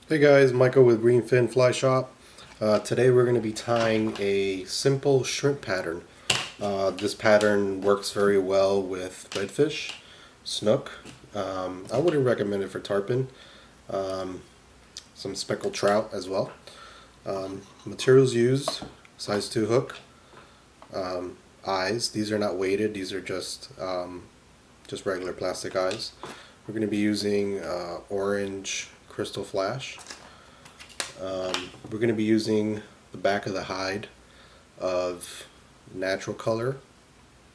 Hey guys, Michael with Greenfin Fly Shop. Today we're going to be tying a simple shrimp pattern. This pattern works very well with redfish, snook. I wouldn't recommend it for tarpon. Some speckled trout as well. Materials used: size 2 hook, eyes. These are not weighted. These are just regular plastic eyes. We're going to be using orange crystal flash. We're going to be using the back of the hide of natural color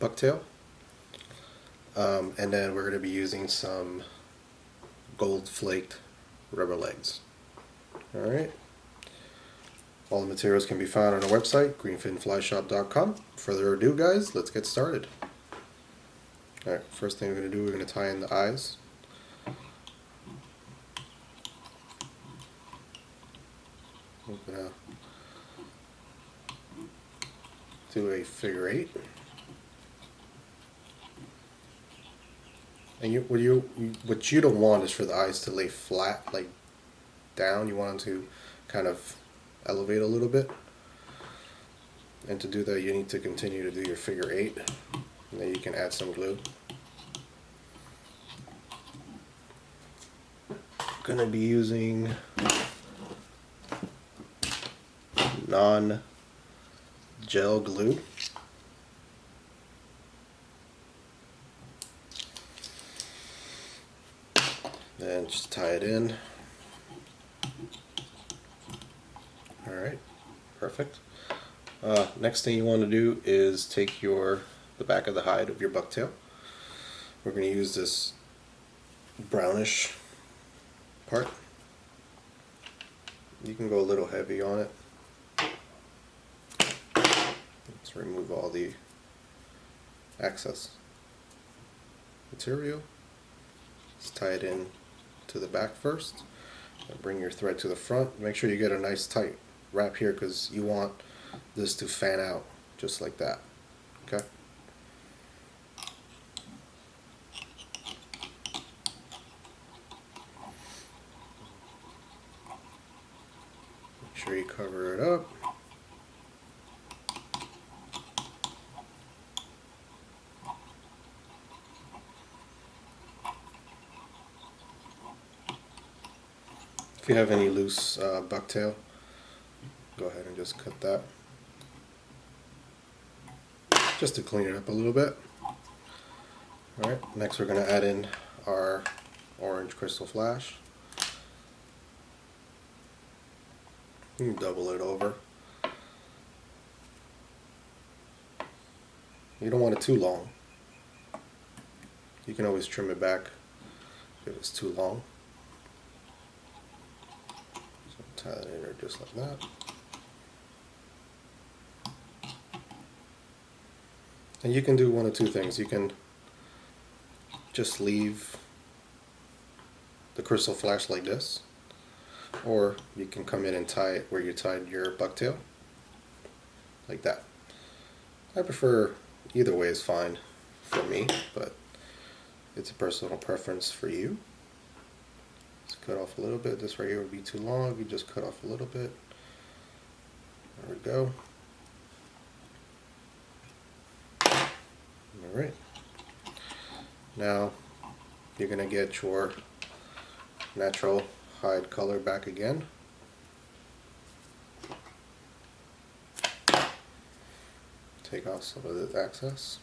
bucktail. And then we're going to be using some gold flaked rubber legs. Alright. All the materials can be found on our website, greenfinflyshop.com. Further ado, guys, let's get started. Alright, first thing we're going to do, we're going to tie in the eyes. We're going to do a figure 8. And what you don't want is for the eyes to lay flat, like down. You want them to kind of elevate a little bit. And to do that, you need to continue to do your figure 8. And then you can add some glue. Gonna be using non-gel glue. Then just tie it in. Alright, perfect. Next thing you want to do is take the back of the hide of your bucktail. We're going to use this brownish part. You can go a little heavy on it. Let's remove all the excess material. Let's tie it in to the back first. And bring your thread to the front. Make sure you get a nice tight wrap here because you want this to fan out just like that. Okay? Make sure you cover it up. If you have any loose bucktail, go ahead and just cut that. Just to clean it up a little bit. Alright, next we're going to add in our orange crystal flash. You can double it over. You don't want it too long. You can always trim it back if it's too long. So tie that in there just like that. And you can do one of two things. You can just leave the crystal flash like this, or you can come in and tie it where you tied your bucktail, like that. I prefer either way is fine for me, but it's a personal preference for you. Let's cut off a little bit. This right here would be too long. You just cut off a little bit. There we go. Alright. Now you're going to get your natural hide color back again. Take off some of the excess.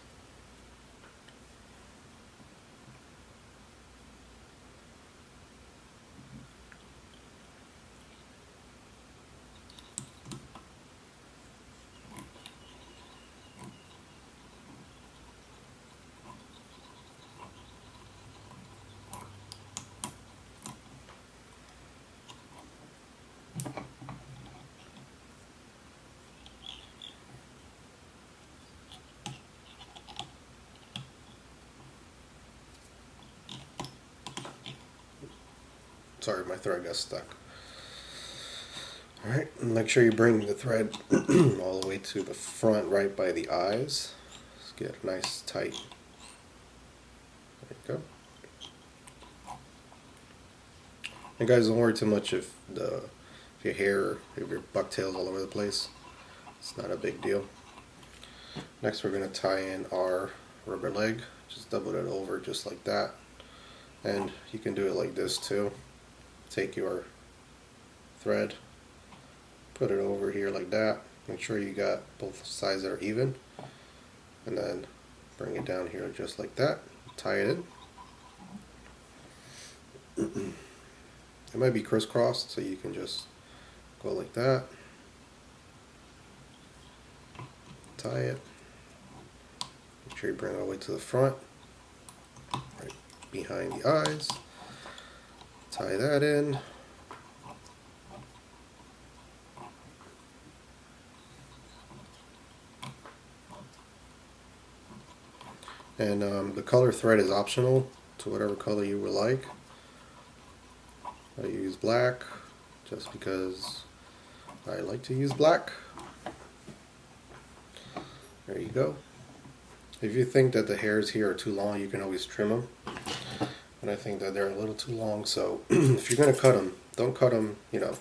Sorry, my thread got stuck. Alright, make sure you bring the thread all the way to the front right by the eyes. Let's get nice tight. There you go. And guys, don't worry too much if your hair, if your bucktail's all over the place. It's not a big deal. Next, we're going to tie in our rubber leg. Just double it over just like that. And you can do it like this too. Take your thread, put it over here like that. Make sure you got both sides that are even. And then bring it down here just like that. Tie it in. It might be crisscrossed, so you can just go like that. Tie it. Make sure you bring it all the way to the front, right behind the eyes. Tie that in. And the color thread is optional to whatever color you would like. I use black just because I like to use black. There you go. If you think that the hairs here are too long, you can always trim them. And I think that they're a little too long, so if you're going to cut them, don't cut them, you know,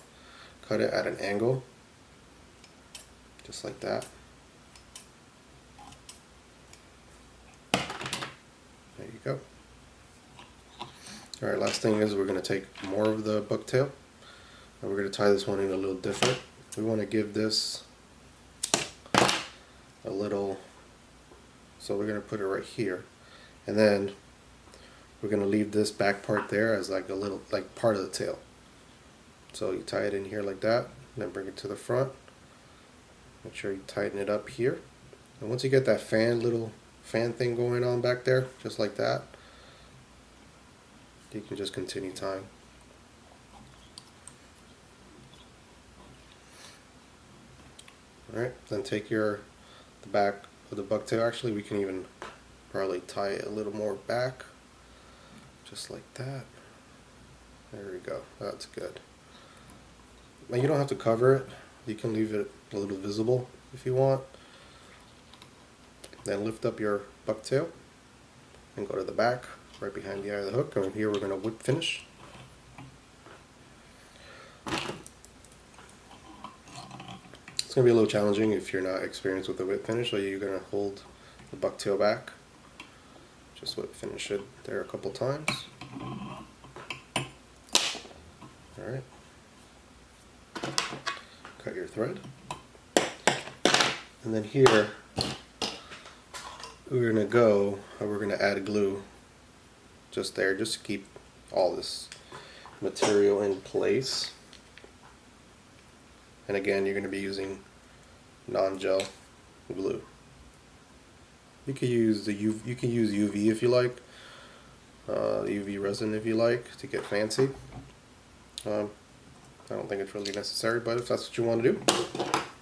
cut it at an angle. Just like that. There you go. Alright, last thing is we're going to take more of the bucktail and we're going to tie this one in a little different. We want to give this a little, so we're going to put it right here, and then we're going to leave this back part there as like a little, like part of the tail. So you tie it in here like that, and then bring it to the front. Make sure you tighten it up here, and once you get that little fan thing going on back there, just like that, you can just continue tying. Alright, then take the back of the bucktail. Actually, we can even probably tie it a little more back, just like that. There we go, that's good. Now you don't have to cover it, you can leave it a little visible if you want. Then lift up your bucktail and go to the back, right behind the eye of the hook, and here we're going to whip finish. It's going to be a little challenging if you're not experienced with the whip finish, so you're going to hold the bucktail back. Just whip finish it there a couple times. Alright. Cut your thread. And then here we're going to add glue just there, just to keep all this material in place. And again, you're going to be using non-gel glue. You can use UV if you like, UV resin if you like, to get fancy. I don't think it's really necessary, but if that's what you want to do.